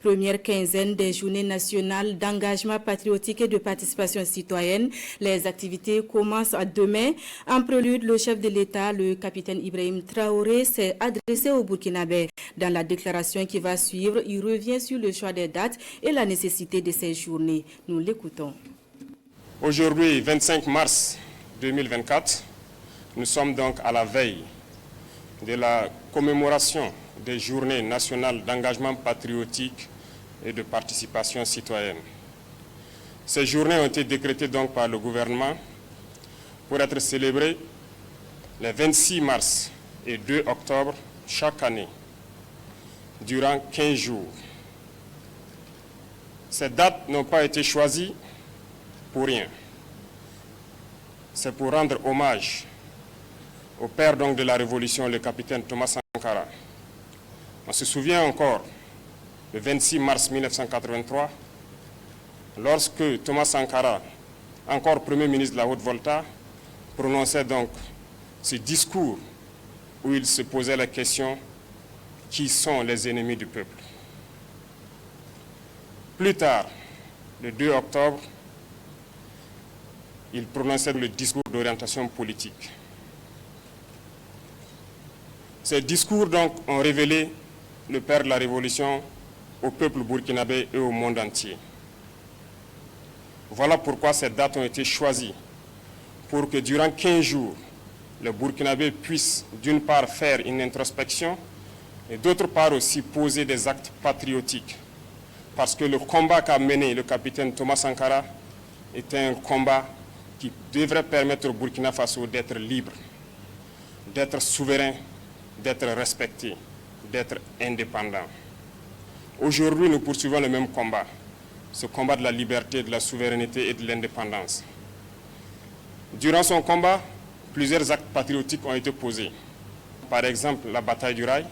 Première quinzaine des journées nationales d'engagement patriotique et de participation citoyenne. Les activités commencent demain. En prélude, le chef de l'État, le capitaine Ibrahim Traoré, s'est adressé aux Burkinabés. Dans la déclaration qui va suivre, il revient sur le choix des dates et la nécessité de ces journées. Nous l'écoutons. Aujourd'hui, 25 mars 2024, nous sommes donc à la veille de la commémoration des journées nationales d'engagement patriotique et de participation citoyenne. Ces journées ont été décrétées donc par le gouvernement pour être célébrées les 26 mars et 2 octobre chaque année, durant 15 jours. Ces dates n'ont pas été choisies pour rien. C'est pour rendre hommage au père donc de la Révolution, le capitaine Thomas Sankara. On se souvient encore, le 26 mars 1983, lorsque Thomas Sankara, encore Premier ministre de la Haute-Volta, prononçait donc ce discours où il se posait la question « Qui sont les ennemis du peuple ?» Plus tard, le 2 octobre, il prononçait le discours d'orientation politique. Ces discours donc ont révélé le père de la Révolution au peuple burkinabé et au monde entier. Voilà pourquoi ces dates ont été choisies, pour que durant 15 jours, le Burkinabé puisse d'une part faire une introspection et d'autre part aussi poser des actes patriotiques. Parce que le combat qu'a mené le capitaine Thomas Sankara était un combat qui devrait permettre au Burkina Faso d'être libre, d'être souverain, d'être respecté, d'être indépendant. Aujourd'hui, nous poursuivons le même combat, ce combat de la liberté, de la souveraineté et de l'indépendance. Durant son combat, plusieurs actes patriotiques ont été posés. Par exemple, la bataille du rail,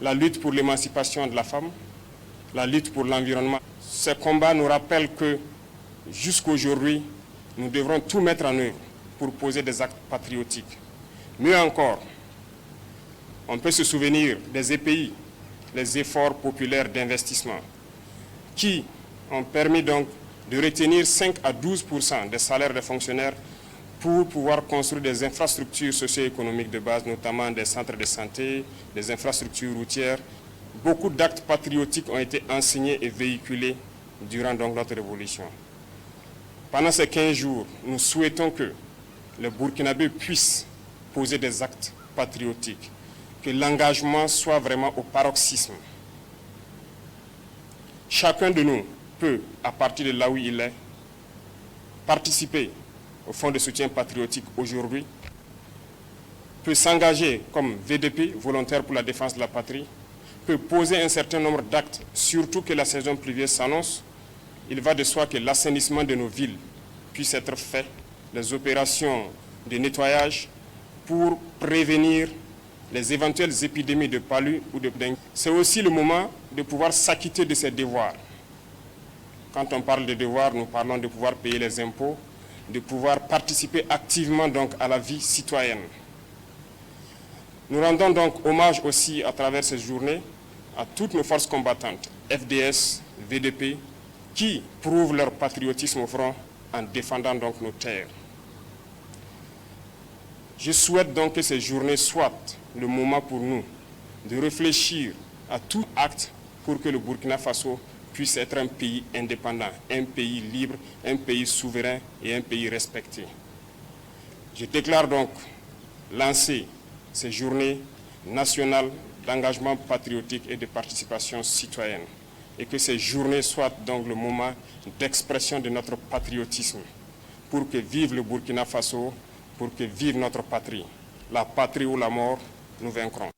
la lutte pour l'émancipation de la femme, la lutte pour l'environnement. Ces combats nous rappellent que jusqu'aujourd'hui, nous devrons tout mettre en œuvre pour poser des actes patriotiques. Mieux encore, on peut se souvenir des EPI, les efforts populaires d'investissement, qui ont permis donc de retenir 5 à 12% des salaires des fonctionnaires pour pouvoir construire des infrastructures socio-économiques de base, notamment des centres de santé, des infrastructures routières. Beaucoup d'actes patriotiques ont été enseignés et véhiculés durant donc notre révolution. Pendant ces 15 jours, nous souhaitons que les Burkinabés puissent poser des actes patriotiques, que l'engagement soit vraiment au paroxysme. Chacun de nous peut, à partir de là où il est, participer au Fonds de soutien patriotique aujourd'hui, peut s'engager comme VDP, volontaire pour la défense de la patrie, peut poser un certain nombre d'actes, surtout que la saison pluvieuse s'annonce. Il va de soi que l'assainissement de nos villes puisse être fait, les opérations de nettoyage pour prévenir les éventuelles épidémies de palu ou de dengue. C'est aussi le moment de pouvoir s'acquitter de ses devoirs. Quand on parle de devoirs, nous parlons de pouvoir payer les impôts, de pouvoir participer activement donc à la vie citoyenne. Nous rendons donc hommage aussi à travers ces journées à toutes nos forces combattantes, FDS, VDP, qui prouvent leur patriotisme au front en défendant donc nos terres. Je souhaite donc que ces journées soient le moment pour nous de réfléchir à tout acte pour que le Burkina Faso puisse être un pays indépendant, un pays libre, un pays souverain et un pays respecté. Je déclare donc lancer ces journées nationales d'engagement patriotique et de participation citoyenne et que ces journées soient donc le moment d'expression de notre patriotisme pour que vive le Burkina Faso, pour que vive notre patrie. La patrie ou la mort, nous vaincrons.